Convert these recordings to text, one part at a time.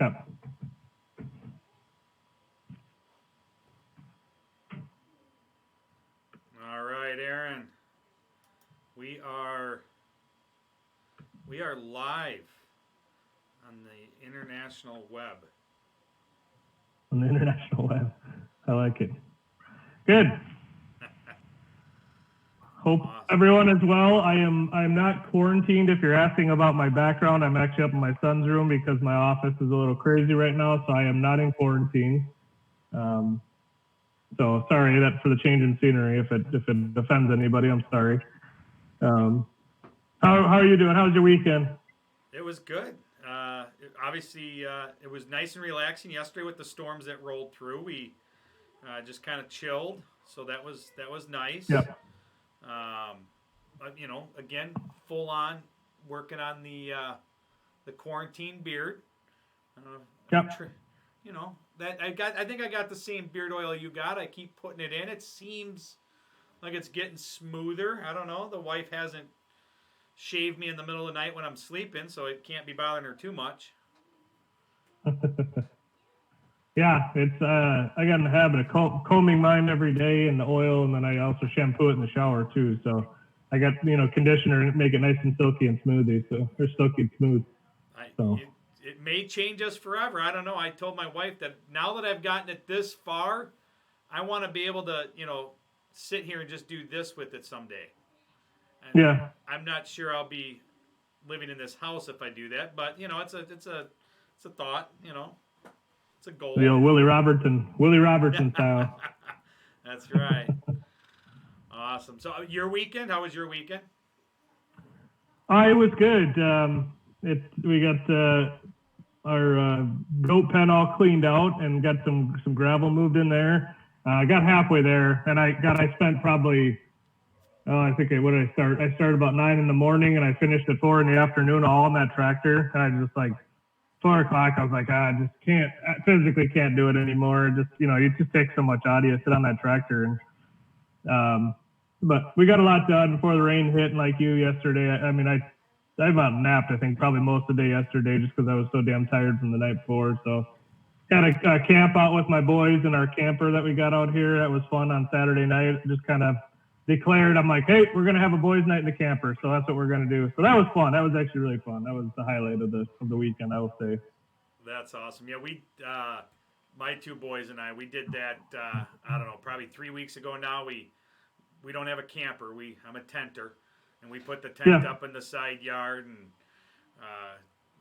Okay. All right, Aaron. We are live on the international web. On the international web. I like it. Good. Hope Awesome. everyone is well. I'm not quarantined. If you're asking about my background, I'm actually up in my son's room because my office is a little crazy right now, so I am not in quarantine. So sorry that for the change in scenery. If it offends anybody, I'm sorry. How are you doing? How was your weekend? It was good. Obviously, it was nice and relaxing yesterday with the storms that rolled through. We just kind of chilled, so that was nice. Yep. Again, full on working on the quarantine beard. Yep. That I think I got the same beard oil you got. I keep putting it in. It seems like it's getting smoother. I don't know. The wife hasn't shaved me in the middle of the night when I'm sleeping, so it can't be bothering her too much. Yeah, it's I got in the habit of combing mine every day in the oil, and then I also shampoo it in the shower too. So I got conditioner and make it nice and silky and smoothie. So or silky and smooth. So It may change us forever. I don't know. I told my wife that now that I've gotten it this far, I want to be able to sit here and just do this with it someday. And yeah, I'm not sure I'll be living in this house if I do that, but it's a thought. It's a goal. the old Willie Robertson style. That's right. Awesome. So your weekend? How was your weekend? It was good. We got our goat pen all cleaned out and got some gravel moved in there. I got halfway there, and I spent probably what did I start? I started about 9 in the morning, and I finished at 4 in the afternoon, all on that tractor. And I just 4 o'clock. I was like, I just can't physically can't do it anymore. Just it just takes so much out of you to sit on that tractor. And but we got a lot done before the rain hit. And like you yesterday, I about napped. I think probably most of the day yesterday, just because I was so damn tired from the night before. So got a camp out with my boys in our camper that we got out here. That was fun on Saturday night. Just kind of declared, I'm like, hey, we're gonna have a boys' night in the camper, so that's what we're gonna do. So that was fun. That was actually really fun. That was the highlight of the weekend, I will say. That's awesome. Yeah, we my two boys and we did that. I don't know, probably 3 weeks ago now. We don't have a camper. I'm a tenter, and we put the tent up in the side yard and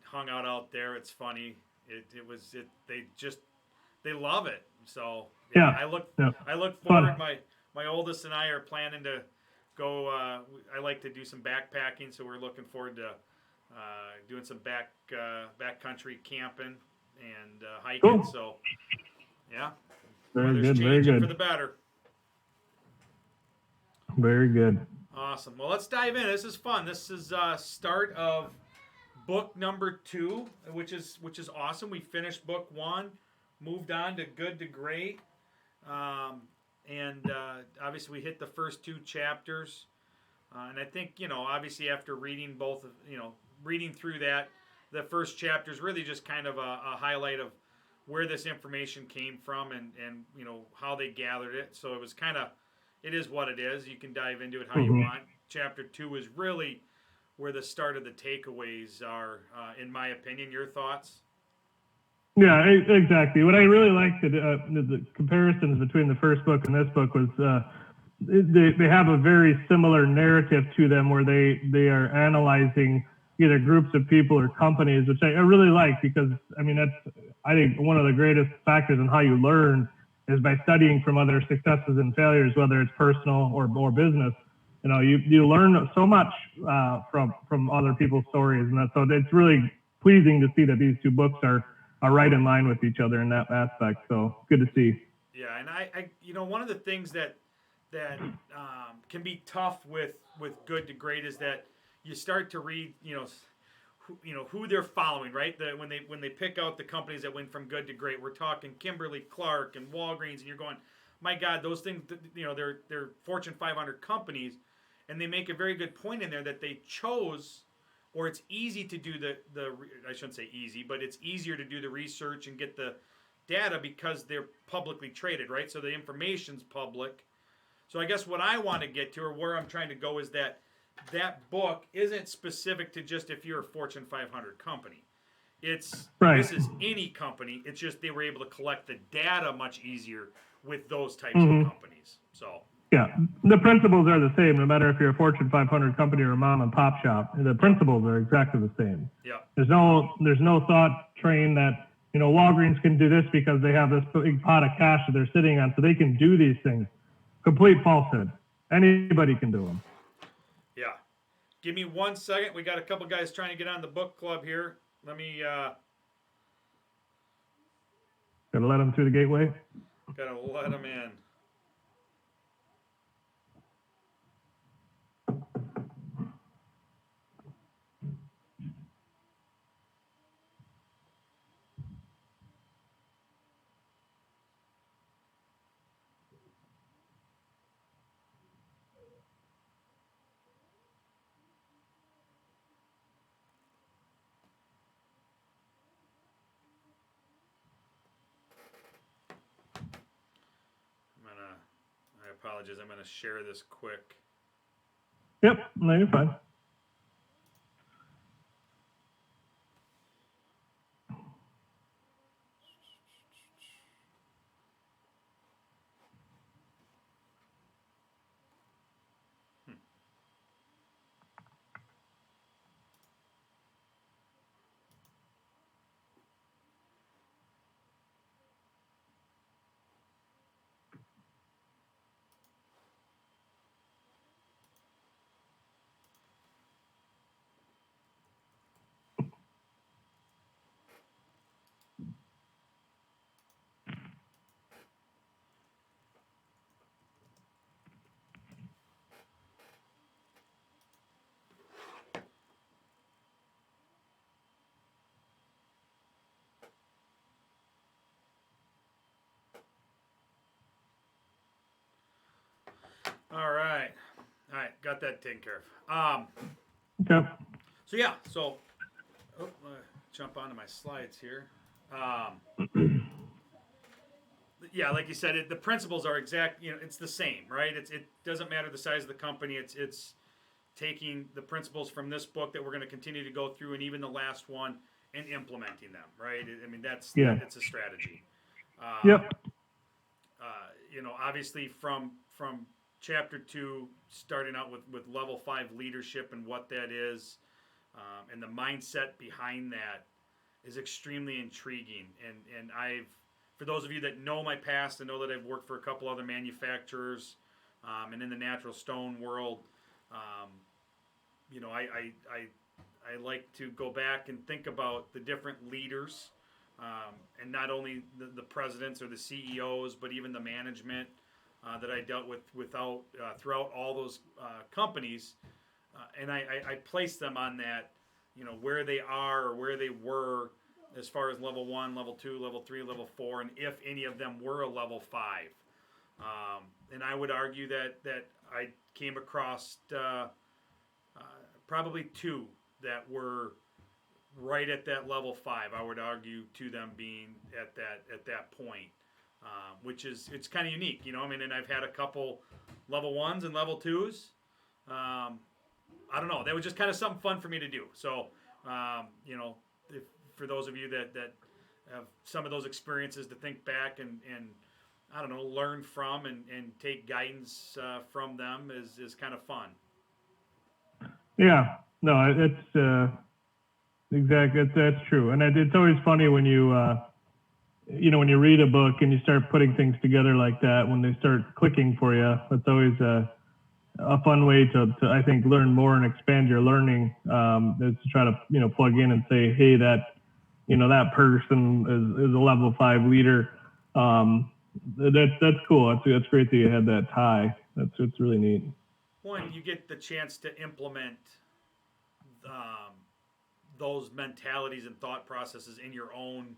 hung out there. It's funny. They love it. So I look forward. My oldest and I are planning to go. I like to do some backpacking, so we're looking forward to doing some backcountry camping and hiking. Cool. So yeah, very good. Very good. For the better. Very good. Awesome. Well, let's dive in. This is fun. This is start of book number 2, which is awesome. We finished book 1, moved on to Good to Great. And obviously we hit the first 2 chapters, and I think obviously after reading reading through that, the first chapter is really just kind of a highlight of where this information came from and how they gathered it. So it is what it is. You can dive into it how you want. Chapter 2 is really where the start of the takeaways are, in my opinion. Your thoughts? Yeah, exactly. What I really liked the comparisons between the first book and this book was they have a very similar narrative to them, where they are analyzing either groups of people or companies, which I really like, because that's I think one of the greatest factors in how you learn is by studying from other successes and failures, whether it's personal or business. You learn so much from other people's stories, and so it's really pleasing to see that these 2 books are right in line with each other in that aspect. So good to see. Yeah, and I one of the things that can be tough with Good to Great is that you start to read who they're following, right? When they pick out the companies that went from good to great, we're talking Kimberly-Clark and Walgreens, and you're going, my God, those things, they're Fortune 500 companies, and they make a very good point in there that they chose or it's easy to do I shouldn't say easy, but it's easier to do the research and get the data because they're publicly traded, right? So the information's public. So I guess what I want to get to, or where I'm trying to go, is that book isn't specific to just if you're a Fortune 500 company. It's Right. This is any company. It's just they were able to collect the data much easier with those types Mm-hmm. of companies. So yeah, the principles are the same, no matter if you're a Fortune 500 company or a mom and pop shop. The principles are exactly the same. yeah, There's no thought train that, Walgreens can do this because they have this big pot of cash that they're sitting on, so they can do these things. Complete falsehood. Anybody can do them. yeah. Give me 1 second. We got a couple guys trying to get on the book club here. Let me. Gotta let them through the gateway. Gotta let them in. I apologize. I'm gonna share this quick. Yep, no, you're fine. All right, got that taken care of. Okay. So yeah, jump onto my slides here. Yeah, like you said, the principles are exact. It's the same, right? It doesn't matter the size of the company. It's taking the principles from this book that we're going to continue to go through, and even the last one, and implementing them, right? I mean, it's a strategy. Yep. Obviously from chapter 2, starting out with level 5 leadership and what that is, and the mindset behind that is extremely intriguing. And for those of you that know my past and know that I've worked for a couple other manufacturers, and in the natural stone world, I like to go back and think about the different leaders, and not only the presidents or the CEOs, but even the management that I dealt with throughout all those companies, and I place them on that, where they are or where they were as far as level 1, level 2, level 3, level 4, and if any of them were a level 5. And I would argue that I came across probably 2 that were right at that level 5. I would argue 2 them being at that point, which it's kind of unique, and I've had a couple level 1s and level 2s. I don't know. That was just kind of something fun for me to do. So, for those of you that have some of those experiences to think back and I don't know, learn from and take guidance from them is kind of fun. Yeah. No, it's exactly that's true, and it's always funny when you when you read a book and you start putting things together like that. When they start clicking for you, it's always a fun way to I think learn more and expand your learning. Is to try to plug in and say, hey, that that person is a level 5 leader. That's cool. That's great that you had that tie. It's really neat. When you get the chance to implement those mentalities and thought processes in your own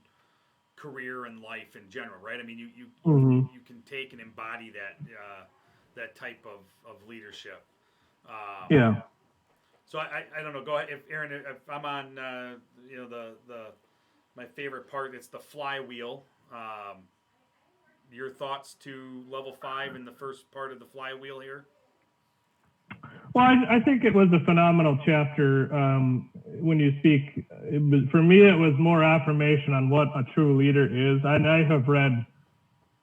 career and life in general, right? I mean, you can take and embody that type of leadership. Yeah. So I don't know. Go ahead, if Aaron. If I'm on, the my favorite part. It's the flywheel. Your thoughts to level 5 in the first part of the flywheel here? Well, I think it was a phenomenal chapter. When you speak, for me, it was more affirmation on what a true leader is. I have read,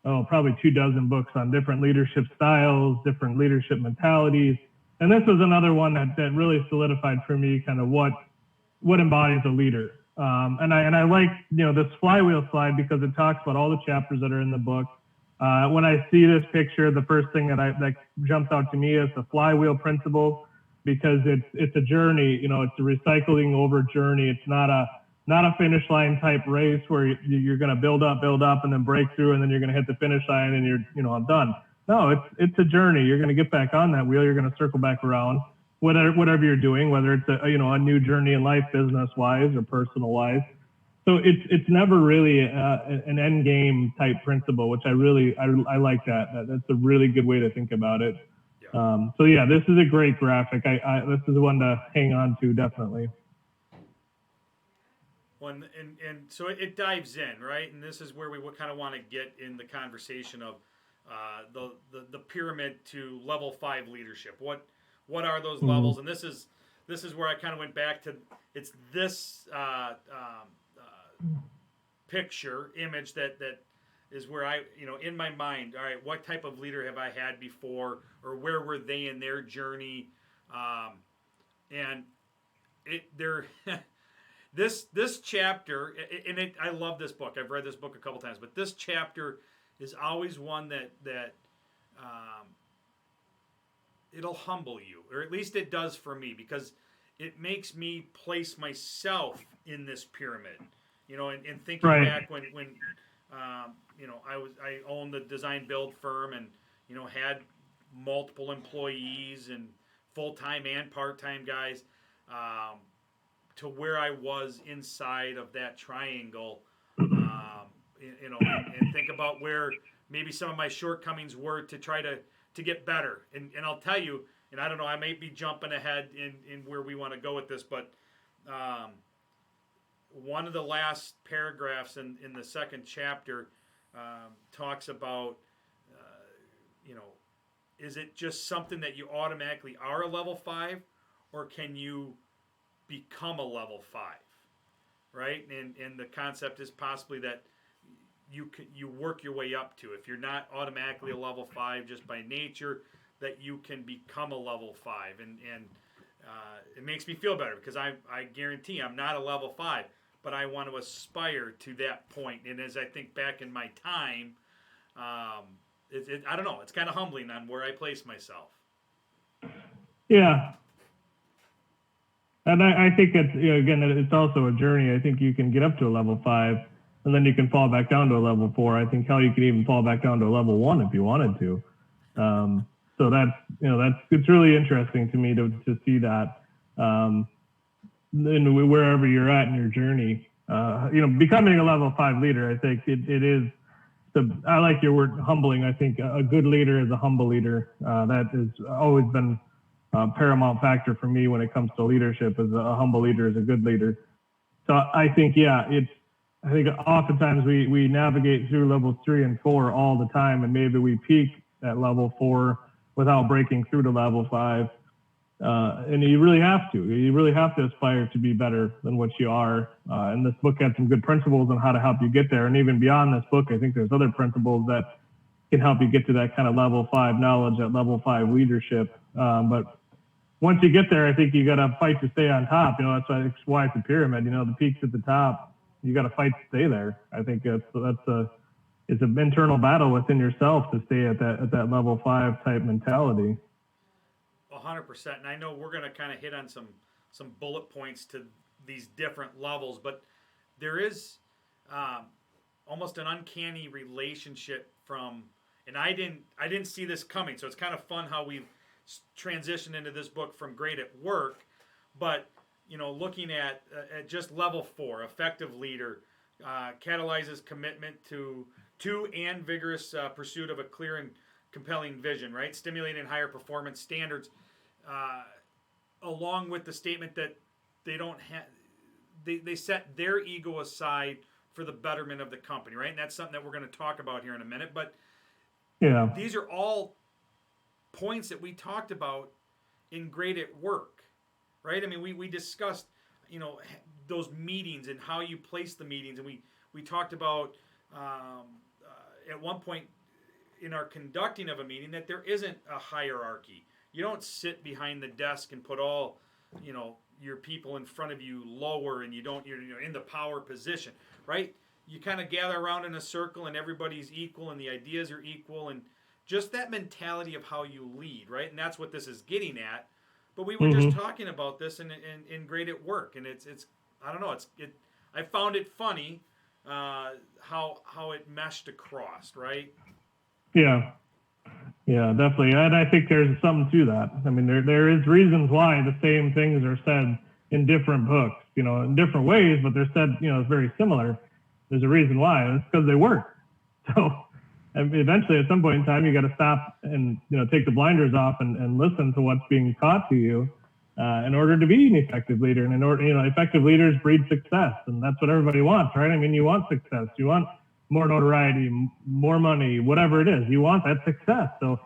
probably 24 books on different leadership styles, different leadership mentalities. And this was another one that really solidified for me kind of what embodies a leader. And I like, this flywheel slide because it talks about all the chapters that are in the book. When I see this picture, the first thing that jumps out to me is the flywheel principle, because it's a journey. It's a recycling over journey. It's not a finish line type race where you're going to build up, and then break through, and then you're going to hit the finish line, and I'm done. No, it's a journey. You're going to get back on that wheel. You're going to circle back around. Whatever you're doing, whether it's a new journey in life, business wise or personal wise. So it's never really an end game type principle, which I like that. That's a really good way to think about it. Yeah. So yeah, this is a great graphic. This is one to hang on to, definitely. Well, and so it dives in, right? And this is where we kind of want to get in the conversation of the pyramid to level 5 leadership. What are those levels? And this is where I kind of went back to. It's this picture image that is where I, in my mind, all right, what type of leader have I had before, or where were they in their journey? And they're this chapter, and I love this book. I've read this book a couple times, but this chapter is always one that it'll humble you, or at least it does for me, because it makes me place myself in this pyramid. And thinking Right. back when I owned the design build firm, and had multiple employees and full-time and part-time guys, to where I was inside of that triangle, and think about where maybe some of my shortcomings were to try to get better. And I'll tell you, and I don't know, I may be jumping ahead in where we want to go with this, but one of the last paragraphs in the second chapter talks about, is it just something that you automatically are a level 5, or can you become a level 5, right? And the concept is possibly that you work your way up to. If you're not automatically a level 5 just by nature, that you can become a level 5, and it makes me feel better, because I guarantee I'm not a level 5, but I want to aspire to that point. And as I think back in my time, I don't know, it's kind of humbling on where I place myself. Yeah. And I think that, again, it's also a journey. I think you can get up to a level 5, and then you can fall back down to a level 4. I think you can even fall back down to a level 1 if you wanted to. So it's really interesting to me to see that, and wherever you're at in your journey, becoming a level 5 leader. I think it is. I like your word, humbling. I think a good leader is a humble leader. That has always been a paramount factor for me when it comes to leadership. Is a humble leader is a good leader. So I think, I think oftentimes we navigate through levels 3 and 4 all the time, and maybe we peak at level 4 without breaking through to level 5. And you really have to aspire to be better than what you are. And this book had some good principles on how to help you get there. And even beyond this book, I think there's other principles that can help you get to that kind of level 5 knowledge, that level 5 leadership. But once you get there, I think you got to fight to stay on top. That's why it's a pyramid. The peak's at the top. You got to fight to stay there. I think it's an internal battle within yourself to stay at that level 5 type mentality. 100%. And I know we're going to kind of hit on some bullet points to these different levels, but there is almost an uncanny relationship from, and I didn't see this coming, so it's kind of fun how we've transitioned into this book from great at work, but looking at just level 4, effective leader, catalyzes commitment to and vigorous pursuit of a clear and compelling vision, right? Stimulating higher performance standards. along with the statement that they don't have, they set their ego aside for the betterment of the company, right? And that's something that we're going to talk about here in a minute. But Yeah. these are all points that we talked about in Great at Work, right? I mean, we discussed, those meetings and how you place the meetings, and we talked about at one point in our conducting of a meeting that there isn't a hierarchy. You don't sit behind the desk and put all, your people in front of you lower, and you're in the power position, right? You kind of gather around in a circle, and everybody's equal, and the ideas are equal, and just that mentality of how you lead, right? And that's what this is getting at. But we were just talking about this in Great at Work, and it's I don't know, I found it funny how it meshed across, right? Yeah. Yeah, definitely. And I think there's something to that. I mean, there is reasons why the same things are said in different books, in different ways, but they're said, it's very similar. There's a reason why, and it's because they work. So eventually, at some point in time, you got to stop and, take the blinders off and listen to what's being taught to you in order to be an effective leader. And in order, effective leaders breed success, and that's what everybody wants, right? I mean, you want success. You want more notoriety, more money, whatever it is. You want that success. So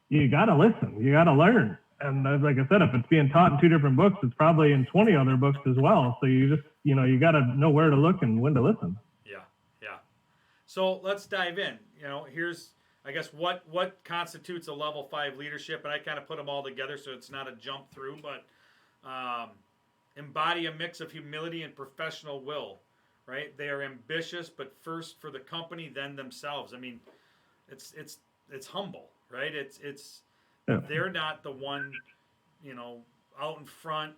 you got to listen. You got to learn. And like I said, if it's being taught in 2 different books, it's probably in 20 other books as well. So you just, you got to know where to look and when to listen. Yeah, yeah. So let's dive in. Here's, I guess, what constitutes a level 5 leadership, and I kind of put them all together so it's not a jump through, but embody a mix of humility and professional will. Right? They are ambitious, but first for the company, then themselves. I mean, it's humble, right? They're not the one, out in front,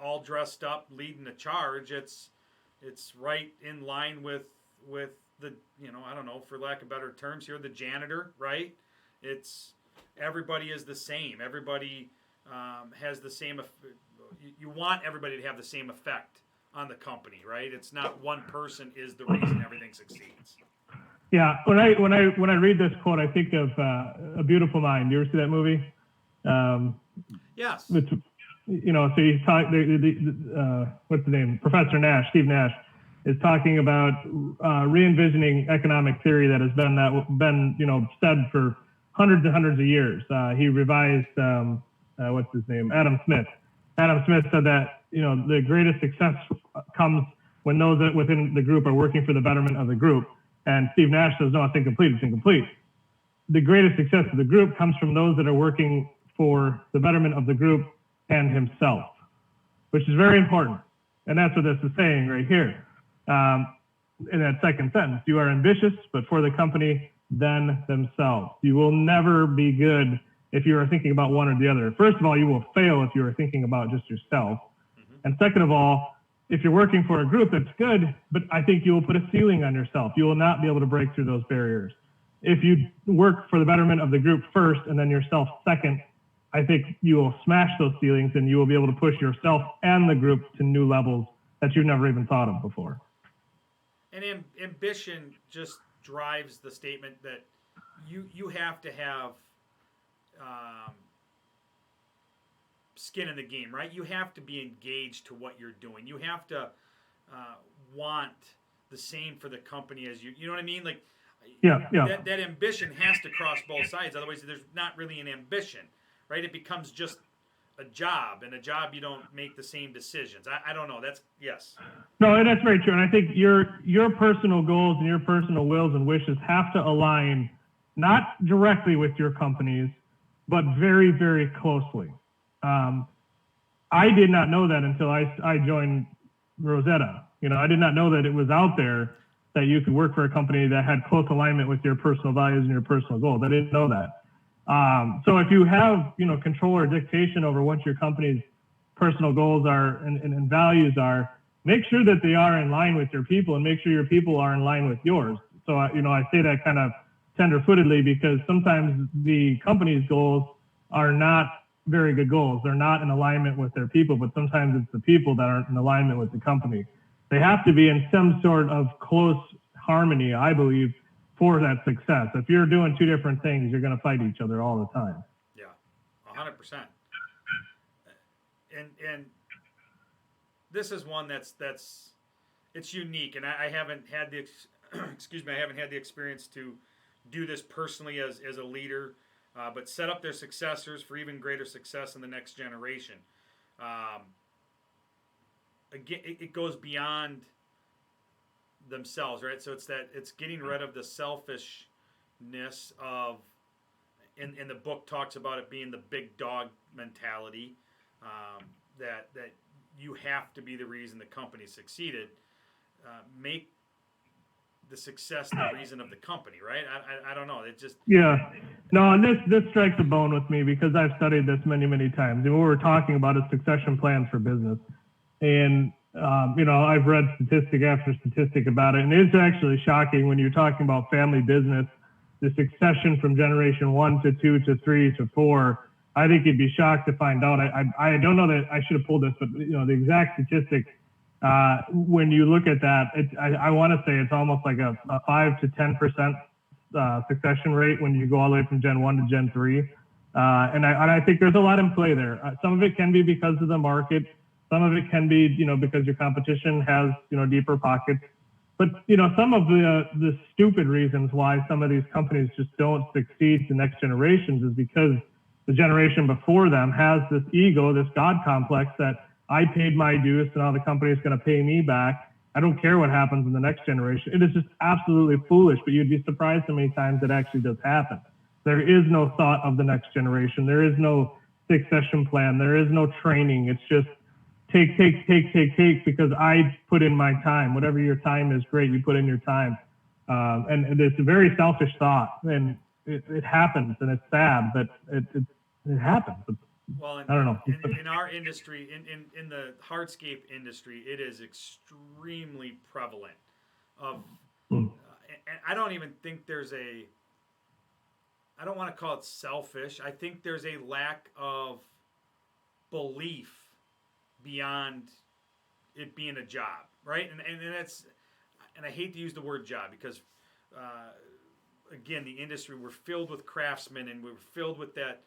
all dressed up, leading the charge. It's right in line with the, I don't know, for lack of better terms here, the janitor, right? It's everybody is the same. Everybody has the same. You want everybody to have the same effect on the company, right? It's not one person is the reason everything succeeds. Yeah, when I read this quote, I think of A Beautiful Mind. You ever see that movie? Yes. So he's talking. What's the name? Professor Nash, Steve Nash, is talking about re-envisioning economic theory that has been said for hundreds and hundreds of years. He revised what's his name? Adam Smith. Adam Smith said that the greatest success comes when those that within the group are working for the betterment of the group. And Steve Nash says, no, it's incomplete. It's incomplete. The greatest success of the group comes from those that are working for the betterment of the group and himself, which is very important. And that's what this is saying right here. In that second sentence, you are ambitious, but for the company, then themselves. You will never be good if you are thinking about one or the other. First of all, you will fail if you are thinking about just yourself. And second of all, if you're working for a group, that's good, but I think you will put a ceiling on yourself. You will not be able to break through those barriers. If you work for the betterment of the group first and then yourself second, I think you will smash those ceilings and you will be able to push yourself and the group to new levels that you've never even thought of before. And ambition just drives the statement that you have to have skin in the game, right? You have to be engaged to what you're doing. You have to want the same for the company as you. You know what I mean? Like, yeah. That ambition has to cross both sides. Otherwise, there's not really an ambition, right? It becomes just a job, and a job you don't make the same decisions. I don't know. That's yes. No, and that's very true. And I think your personal goals and your personal wills and wishes have to align not directly with your company's, but very, very closely. I did not know that until I joined Rosetta. I did not know that it was out there that you could work for a company that had close alignment with your personal values and your personal goals. I didn't know that. So if you have, control or dictation over what your company's personal goals are and values are, make sure that they are in line with your people and make sure your people are in line with yours. So, I say that kind of tender-footedly because sometimes the company's goals are not very good goals. They're not in alignment with their people, but sometimes it's the people that aren't in alignment with the company. They have to be in some sort of close harmony, I believe, for that success. If you're doing 2 different things, you're going to fight each other all the time. Yeah, 100%. and this is one that's it's unique, and I haven't had the excuse me, I haven't had the experience to do this personally as a leader, but set up their successors for even greater success in the next generation. Again, it goes beyond themselves, right? So it's getting rid of the selfishness of, and the book talks about it being the big dog mentality, that you have to be the reason the company succeeded. Make the success the reason of the company, right? I don't know. It just Yeah. No, and this strikes a bone with me because I've studied this many, many times. And what we're talking about is succession plans for business. And, I've read statistic after statistic about it. And it's actually shocking when you're talking about family business, the succession from generation 1 to 2 to 3 to 4. I think you'd be shocked to find out. I don't know that I should have pulled this, but, the exact statistic, when you look at that, I want to say it's almost like a 5 to 10% succession rate when you go all the way from Gen 1 to Gen 3. And I think there's a lot in play there. Some of it can be because of the market. Some of it can be, because your competition has, deeper pockets. But, some of the stupid reasons why some of these companies just don't succeed to next generations is because the generation before them has this ego, this God complex that I paid my dues, so now the company is going to pay me back. I don't care what happens in the next generation. It is just absolutely foolish, but you'd be surprised how many times it actually does happen. There is no thought of the next generation. There is no succession plan. There is no training. It's just take because I put in my time. Whatever your time is, great. You put in your time. And it's a very selfish thought. And it happens, and it's sad, but it happens. Well, I don't know. In our industry, in the hardscape industry, it is extremely prevalent. And I don't even think there's I don't want to call it selfish. I think there's a lack of belief beyond it being a job, right? And that's, and I hate to use the word job because, again, the industry, we're filled with craftsmen and we're filled with that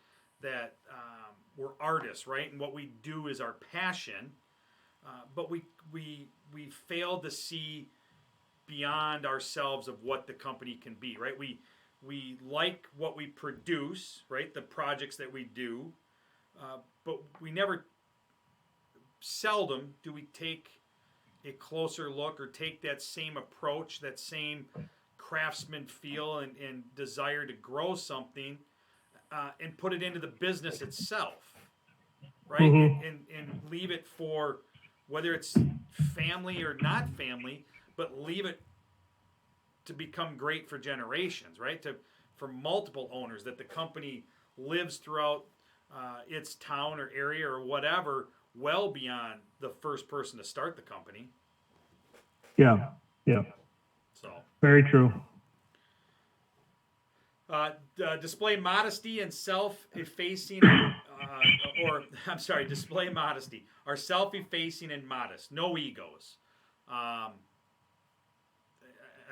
we're artists, right? And what we do is our passion, but we fail to see beyond ourselves of what the company can be, right? We like what we produce, right? The projects that we do, but we never, seldom do we take a closer look or take that same approach, that same craftsman feel and desire to grow something and put it into the business itself, right? Mm-hmm. And leave it for, whether it's family or not family, but leave it to become great for generations, right? For multiple owners, that the company lives throughout its town or area or whatever, well beyond the first person to start the company. Yeah. So very true. Display modesty and self-effacing, display modesty. Are self-effacing and modest. No egos. I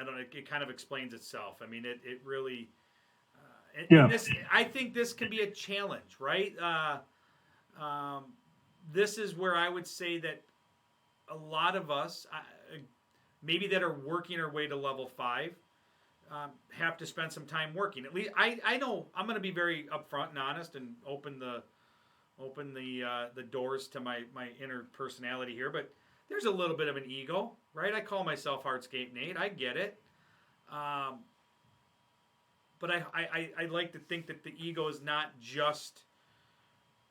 don't know. It kind of explains itself. I mean, it really. And this, I think this can be a challenge, right? This is where I would say that a lot of us, maybe that are working our way to level 5, have to spend some time working. At least I know I'm going to be very upfront and honest and open the doors to my inner personality here. But there's a little bit of an ego, right? I call myself Hardscape Nate. I get it. But I like to think that the ego is not just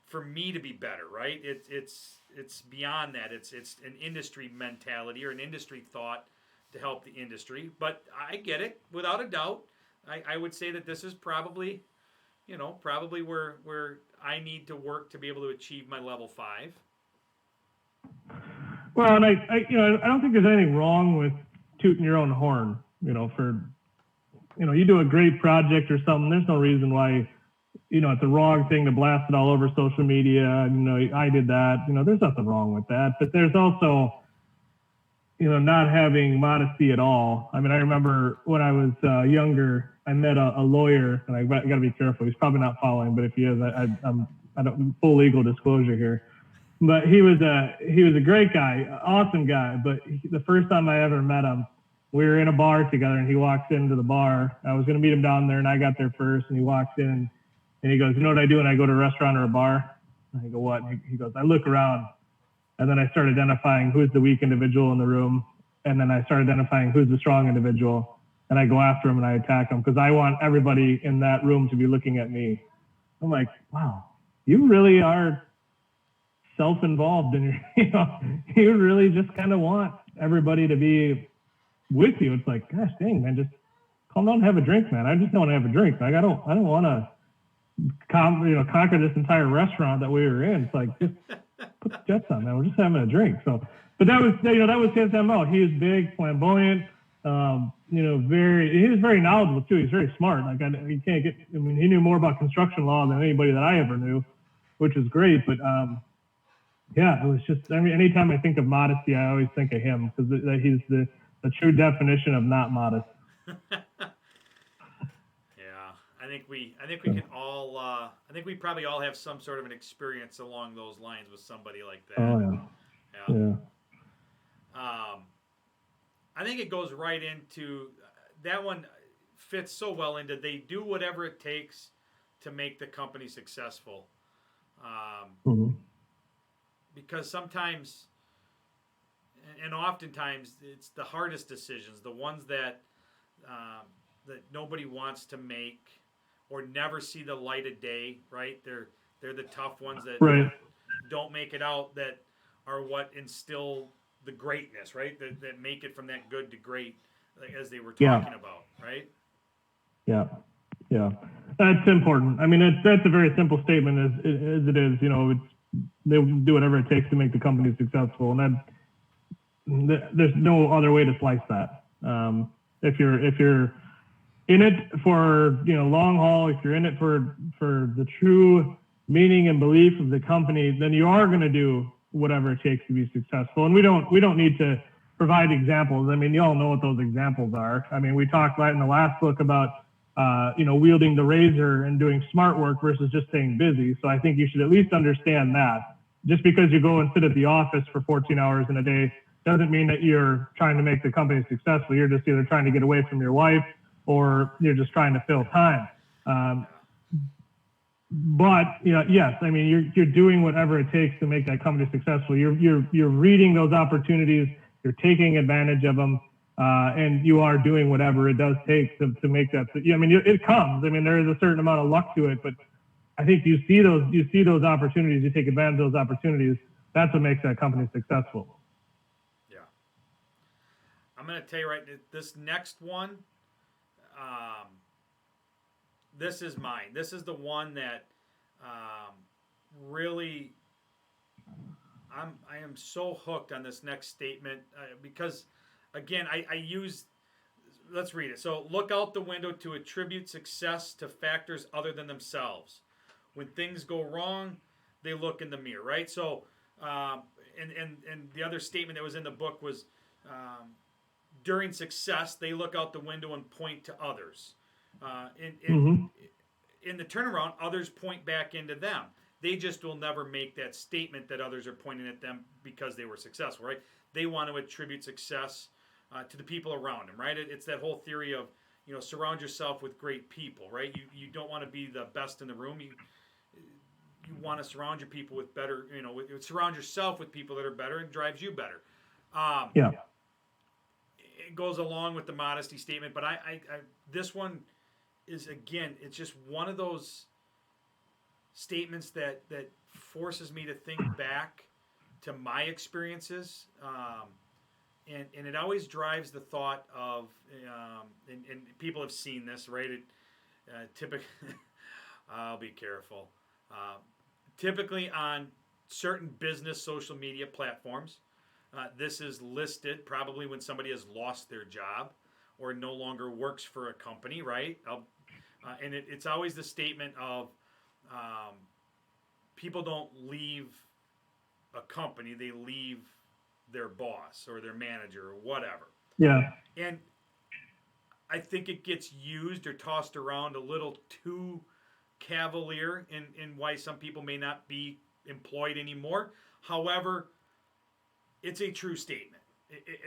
for me to be better, right? It's beyond that. It's an industry mentality or an industry thought to help the industry. But I get it, without a doubt. I would say that this is probably where I need to work to be able to achieve my level 5. Well, and I don't think there's anything wrong with tooting your own horn, you do a great project or something. There's no reason why, it's a wrong thing to blast it all over social media. I did that. There's nothing wrong with that. But there's also, not having modesty at all. I mean, I remember when I was younger, I met a lawyer, and I got to be careful. He's probably not following, but if he is, I'm full legal disclosure here. But he was a great guy, awesome guy. But the first time I ever met him, we were in a bar together, and he walks into the bar. I was going to meet him down there, and I got there first. And he walks in, and he goes, "You know what I do when I go to a restaurant or a bar?" And I go, "What?" And he goes, "I look around, and then I start identifying who's the weak individual in the room, and then I start identifying who's the strong individual, and I go after him and I attack him because I want everybody in that room to be looking at me." I'm like, "Wow, you really are self-involved in your, you really just kind of want everybody to be with you." It's like, gosh dang, man, just calm down and have a drink, man. I just want to have a drink. Like, I don't want to conquer this entire restaurant that we were in. It's like, just put the jets on, man. We're just having a drink. So, but that was his MO. He was big, flamboyant, he was very knowledgeable too. He's very smart. Like, he can't get, I mean, he knew more about construction law than anybody that I ever knew, which is great. But, yeah, it was just, I mean, anytime I think of modesty, I always think of him because he's the true definition of not modest. Yeah, I think we can all. I think we probably all have some sort of an experience along those lines with somebody like that. Oh yeah. Yeah. I think it goes right into that one. Fits so well into they do whatever it takes to make the company successful. Because sometimes, and oftentimes, it's the hardest decisions, the ones that nobody wants to make or never see the light of day. Right? They're the tough ones that right. don't make it out. That are what instill the greatness. Right? That make it from that good to great, as they were talking about. Right? Yeah. Yeah. That's important. I mean, that's a very simple statement as it is. They do whatever it takes to make the company successful, and there's no other way to slice that. If you're in it for long haul, if you're in it for the true meaning and belief of the company, then you are going to do whatever it takes to be successful. And we don't need to provide examples. I mean, you all know what those examples are. I mean, we talked right in the last book about wielding the razor and doing smart work versus just staying busy. So I think you should at least understand that. Just because you go and sit at the office for 14 hours in a day doesn't mean that you're trying to make the company successful. You're just either trying to get away from your wife or you're just trying to fill time. But yes, I mean, you're doing whatever it takes to make that company successful. You're reading those opportunities. You're taking advantage of them. And you are doing whatever it does take to make that. I mean, it comes. I mean, there is a certain amount of luck to it, but I think you see those opportunities. You take advantage of those opportunities. That's what makes that company successful. Yeah, I'm going to tell you right. This next one, this is mine. This is the one that really. I am so hooked on this next statement because. Again, I use, let's read it. So, look out the window to attribute success to factors other than themselves. When things go wrong, they look in the mirror, right? So, and the other statement that was in the book was, during success, they look out the window and point to others. In the turnaround, others point back into them. They just will never make that statement that others are pointing at them because they were successful, right? They want to attribute success to the people around them, right? It's that whole theory of, surround yourself with great people, right? You don't want to be the best in the room. You want to surround your people with better, surround yourself with people that are better and drives you better. It goes along with the modesty statement, but I this one is, again, it's just one of those statements that forces me to think back to my experiences. And it always drives the thought of, and people have seen this, right? Typically, I'll be careful. Typically on certain business social media platforms, this is listed probably when somebody has lost their job or no longer works for a company, right? And it's always the statement of people don't leave a company, they leave their boss or their manager or whatever. Yeah. And I think it gets used or tossed around a little too cavalier in why some people may not be employed anymore. However, it's a true statement,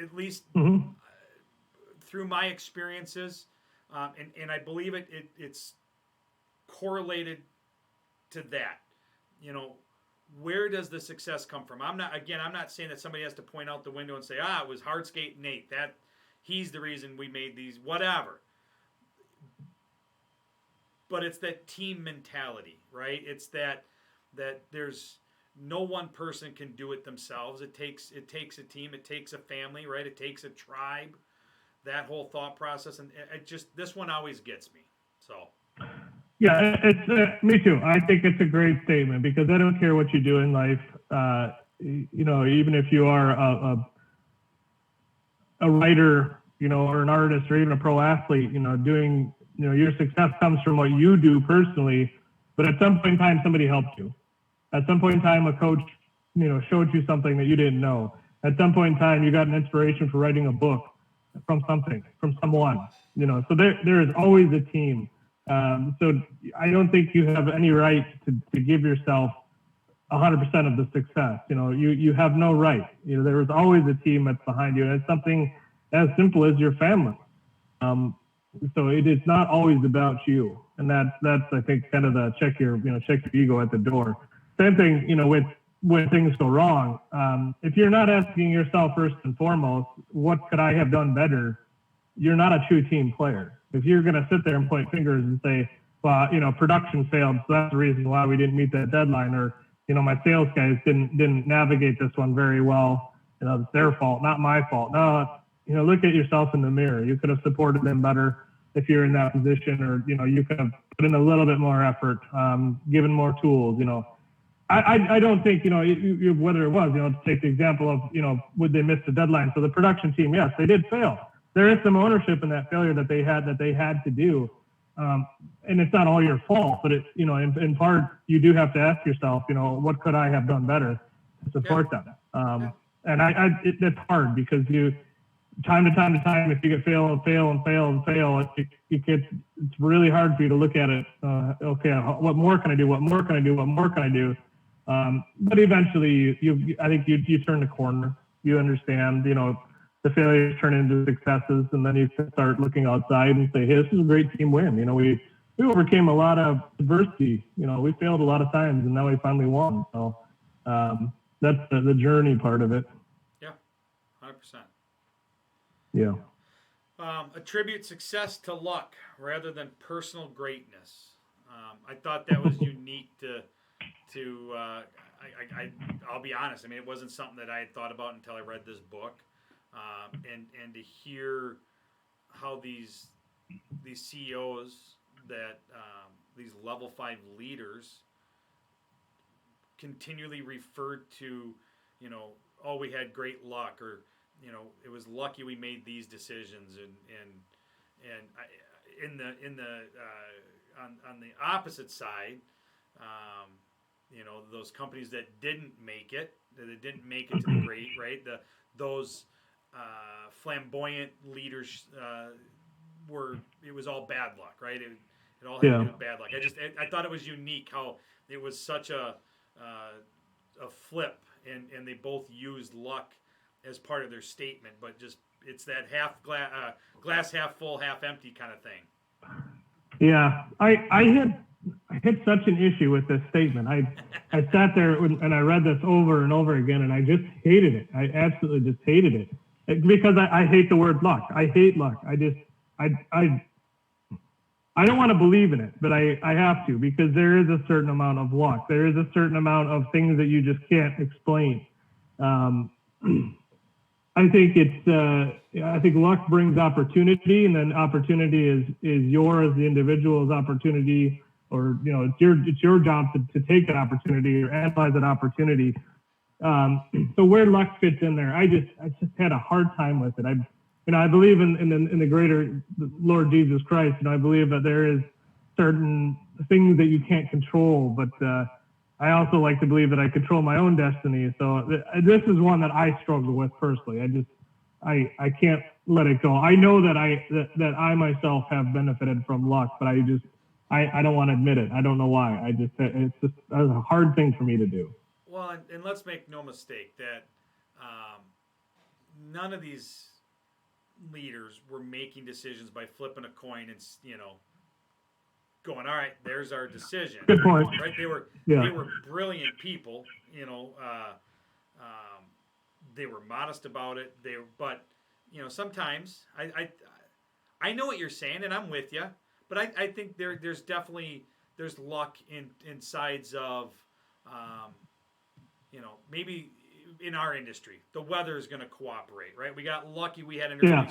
at least Mm-hmm. through my experiences, and I believe it's correlated to that. You know, where does the success come from? I'm not saying that somebody has to point out the window and say, it was Hardscape Nate. That he's the reason we made these, whatever. But it's that team mentality, right? It's that there's no one person can do it themselves. It takes a team, it takes a family, right? It takes a tribe. That whole thought process, and it just, this one always gets me. So. Yeah, it's me too. I think it's a great statement because I don't care what you do in life. Even if you are a writer, or an artist, or even a pro athlete, doing, your success comes from what you do personally. But at some point in time, somebody helped you. At some point in time, a coach, showed you something that you didn't know. At some point in time, you got an inspiration for writing a book from someone. So there is always a team. So I don't think you have any right to give yourself 100% of the success. You have no right. There is always a team that's behind you, and it's something as simple as your family. So it is not always about you, and that's I think kind of the check your ego at the door. Same thing, with when things go wrong. If you're not asking yourself first and foremost, what could I have done better? You're not a true team player. If you're going to sit there and point fingers and say, well, production failed, so that's the reason why we didn't meet that deadline, or my sales guys didn't navigate this one very well. It's their fault, not my fault. No, look at yourself in the mirror. You could have supported them better if you're in that position, or you could have put in a little bit more effort, given more tools. I don't think whether it was to take the example of would they miss the deadline? So the production team, yes, they did fail. There is some ownership in that failure that they had to do. And it's not all your fault, but in part, you do have to ask yourself, what could I have done better to support them? And it's hard because time to time, if you get fail, it's really hard for you to look at it. Okay, what more can I do? What more can I do? What more can I do? But eventually, I think you turn the corner. You understand, the failures turn into successes, and then you can start looking outside and say, hey, this is a great team win. We overcame a lot of adversity. We failed a lot of times, and now we finally won. So that's the journey part of it. Yeah, 100%. Yeah. Attribute success to luck rather than personal greatness. I thought that was unique I'll be honest. I mean, it wasn't something that I had thought about until I read this book. And to hear how these CEOs that these level 5 leaders continually referred to, we had great luck, or it was lucky we made these decisions, on the opposite side, those companies that didn't make it to the great, right? Those flamboyant leaders it was all bad luck, right? It all had to do with bad luck. I thought it was unique how it was such a flip, and they both used luck as part of their statement, but just it's that glass half full, half empty kind of thing. Yeah, I had such an issue with this statement. I sat there and I read this over and over again, and I just hated it. I absolutely just hated it because I hate the word luck. I hate luck. I don't want to believe in it, but I have to, because there is a certain amount of luck. There is a certain amount of things that you just can't explain. I think luck brings opportunity, and then opportunity is yours, the individual's opportunity, or it's your job to take that opportunity or analyze that opportunity. So where luck fits in there, I just had a hard time with it. I believe in the greater Lord Jesus Christ, and I believe that there is certain things that you can't control, but I also like to believe that I control my own destiny. So this is one that I struggle with personally. I can't let it go. I know that I myself have benefited from luck, but I don't want to admit it. I don't know why. It's just a hard thing for me to do. Well, and let's make no mistake that um, none of these leaders were making decisions by flipping a coin and going, all right, there's our decision, Good point. right? They Yeah. were brilliant people, um, they were modest about it. But sometimes I know what you're saying, and I'm with you. But I think there's definitely there's luck in sides of, maybe in our industry, the weather is going to cooperate, right? We got lucky. We had an early,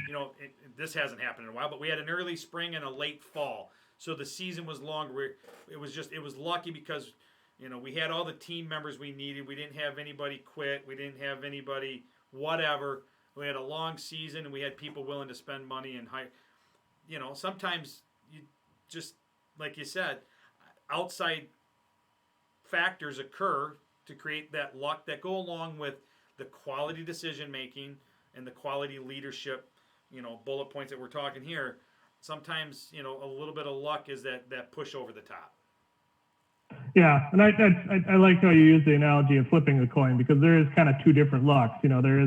Yeah. this hasn't happened in a while, but we had an early spring and a late fall, so the season was longer. It was lucky because we had all the team members we needed. We didn't have anybody quit. We didn't have anybody whatever. We had a long season, and we had people willing to spend money and hire. Sometimes you just, like you said, outside factors occur to create that luck that go along with the quality decision making and the quality leadership, bullet points that we're talking here. Sometimes, a little bit of luck is that push over the top. Yeah, and I like how you use the analogy of flipping a coin, because there is kind of two different lucks. There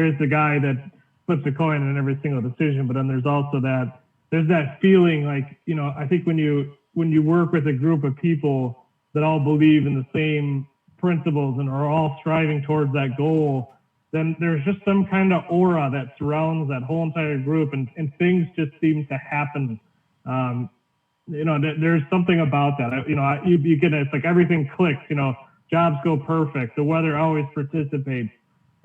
is the guy that flips a coin in every single decision, but then there's also that feeling like, I think when you work with a group of people that all believe in the same principles and are all striving towards that goal, then there's just some kind of aura that surrounds that whole entire group, and things just seem to happen. There's something about that. You get it. It's like everything clicks. Jobs go perfect. The weather always participates.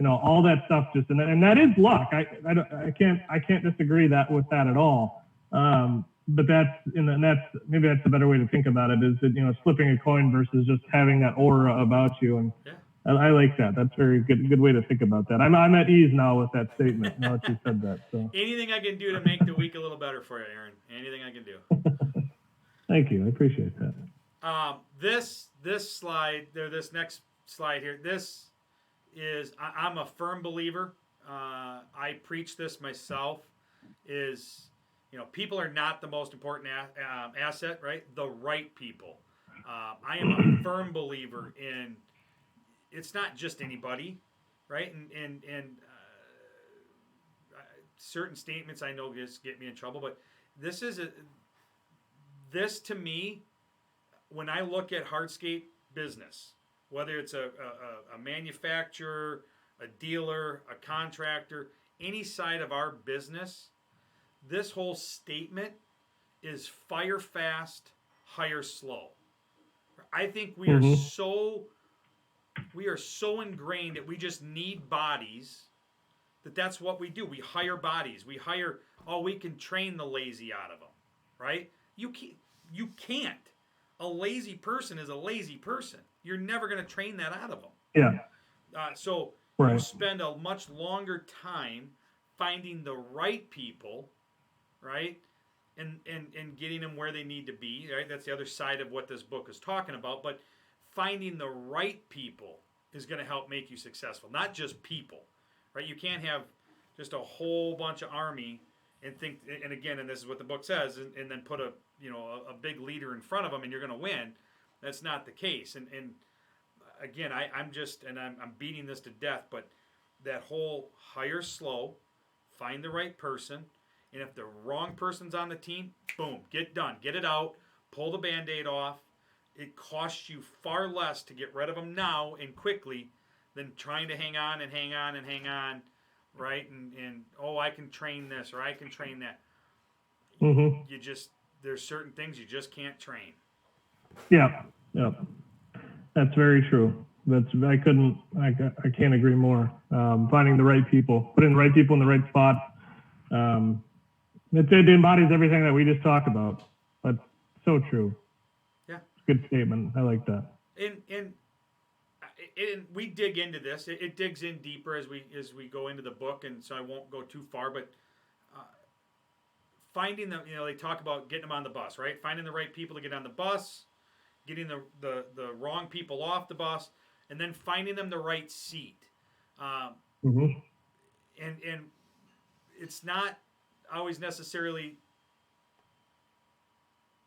All that stuff and that is luck. I can't disagree with that at all. But that's maybe that's a better way to think about it, is that flipping a coin versus just having that aura about you. And yeah. I like that. That's a very good way to think about that. I'm at ease now with that statement. Now that you said that. So anything I can do to make the week a little better for you, Aaron. Anything I can do. Thank you. I appreciate that. This slide there, this next slide here, this is I'm a firm believer. I preach this myself. Is people are not the most important asset, right? The right people. I am a firm believer in. It's not just anybody, right? And certain statements I know just get me in trouble, but this to me, when I look at hardscape business, whether it's a manufacturer, a dealer, a contractor, any side of our business, this whole statement is fire fast, hire slow. I think we are so ingrained that we just need bodies, that's what we do. We hire bodies. We can train the lazy out of them, right? You can't. A lazy person is a lazy person. You're never going to train that out of them. Yeah. So right. You spend a much longer time finding the right people, right? And getting them where they need to be, right? That's the other side of what this book is talking about. But finding the right people is going to help make you successful, not just people, right? You can't have just a whole bunch of army and think, and again, and this is what the book says, and then put a big leader in front of them and you're going to win. That's not the case. And again, I'm beating this to death, but that whole hire slow, find the right person, and if the wrong person's on the team, boom, get done, get it out, pull the Band-Aid off. It costs you far less to get rid of them now and quickly than trying to hang on, right? And I can train this or I can train that. Mm-hmm. There's certain things you just can't train. Yeah. That's very true. I can't agree more. Finding the right people, putting the right people in the right spot. It embodies everything that we just talked about. That's so true. Yeah. Good statement. I like that. And we dig into this. It digs in deeper as we go into the book, and so I won't go too far. But finding them, they talk about getting them on the bus, right? Finding the right people to get on the bus, getting the wrong people off the bus, and then finding them the right seat. Mm-hmm. And it's not always necessarily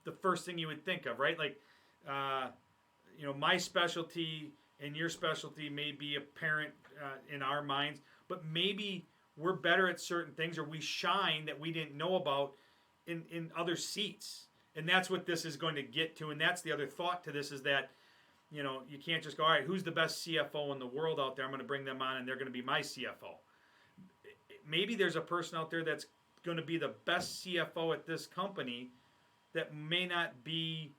the first thing you would think of, right? Like, my specialty and your specialty may be apparent in our minds, but maybe we're better at certain things, or we shine that we didn't know about in other seats. And that's what this is going to get to. And that's the other thought to this, is that, you know, you can't just go, all right, who's the best CFO in the world out there? I'm going to bring them on and they're going to be my CFO. Maybe there's a person out there that's going to be the best CFO at this company that may not be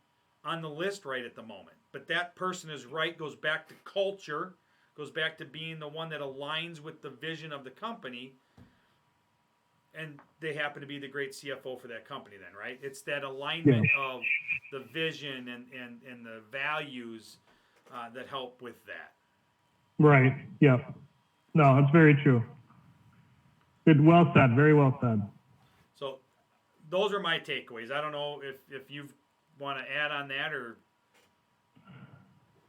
on the list right at the moment. But that person is right, goes back to culture, goes back to being the one that aligns with the vision of the company. And they happen to be the great CFO for that company then, right? It's that alignment of the vision and the values that help with that. Right. Yep. No, it's very true. Good. Well said. Very well said. So those are my takeaways. I don't know if you want to add on that, or.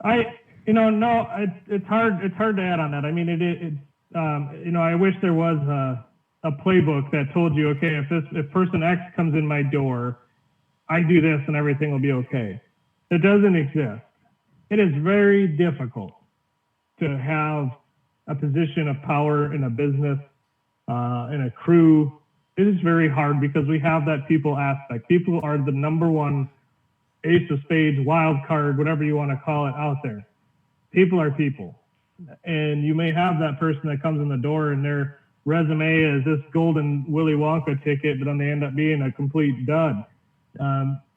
It's hard to add on that. I mean, I wish there was a playbook that told you, okay, if person X comes in my door, I do this and everything will be okay. It doesn't exist. It is very difficult to have a position of power in a business, in a crew. It is very hard because we have that people aspect. People are the number one ace of spades, wild card, whatever you want to call it, out there. People are people. And you may have that person that comes in the door and their resume is this golden Willy Wonka ticket, but then they end up being a complete dud.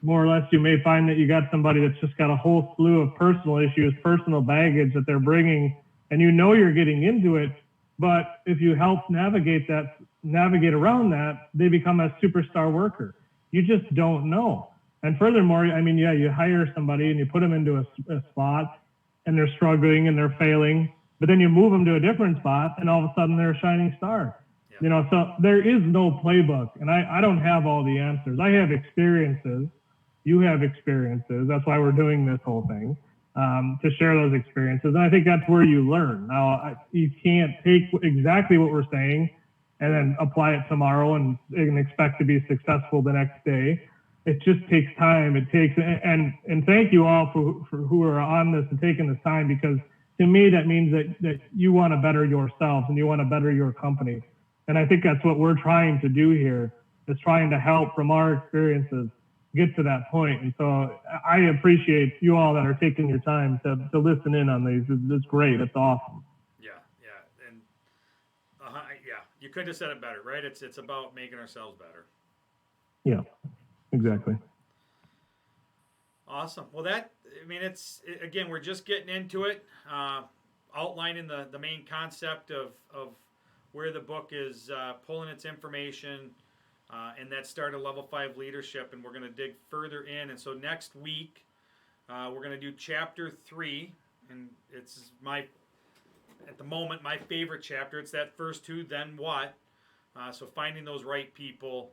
More or less, you may find that you got somebody that's just got a whole slew of personal issues, personal baggage that they're bringing, and you know you're getting into it. But if you help navigate around that, they become a superstar worker. You just don't know. And furthermore, I mean, you hire somebody and you put them into a spot and they're struggling and they're failing, but then you move them to a different spot and all of a sudden they're a shining star. Yeah. So there is no playbook, and I don't have all the answers. I have experiences. You have experiences. That's why we're doing this whole thing, to share those experiences. And I think that's where you learn. Now, you can't take exactly what we're saying and then apply it tomorrow and expect to be successful the next day. It just takes time. It takes, and thank you all for who are on this and taking this time, because to me, that means that you want to better yourselves and you want to better your company. And I think that's what we're trying to do here, is trying to help from our experiences get to that point. And so I appreciate you all that are taking your time to listen in on these. It's great. It's awesome. Yeah. And you couldn't have said it better, right? It's about making ourselves better. Yeah, exactly. Awesome. Well, again, we're just getting into it, outlining the main concept of where the book is pulling its information, and that started Level 5 Leadership, and we're going to dig further in. And so next week, we're going to do Chapter 3, and it's at the moment, my favorite chapter. It's that first two, then what? So finding those right people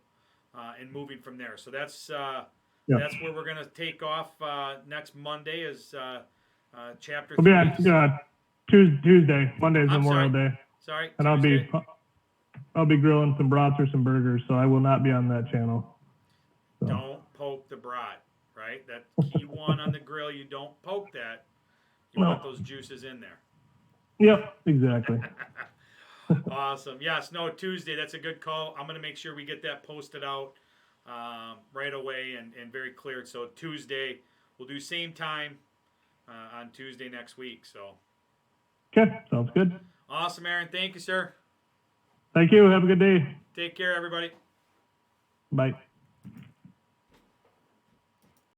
and moving from there. So that's where we're going to take off next Monday, is Chapter 3. Tuesday. Monday's Memorial Day. Sorry. And I'll be grilling some brats or some burgers, so I will not be on that channel. So. Don't poke the brat, right? That key one on the grill, you don't poke that. You want those juices in there. Yep, exactly. Awesome. Yes, Tuesday, that's a good call. I'm going to make sure we get that posted out right away and very cleared. So Tuesday, we'll do same time on Tuesday next week. So. Okay, sounds good. Awesome, Aaron. Thank you, sir. Thank you. Have a good day. Take care, everybody. Bye.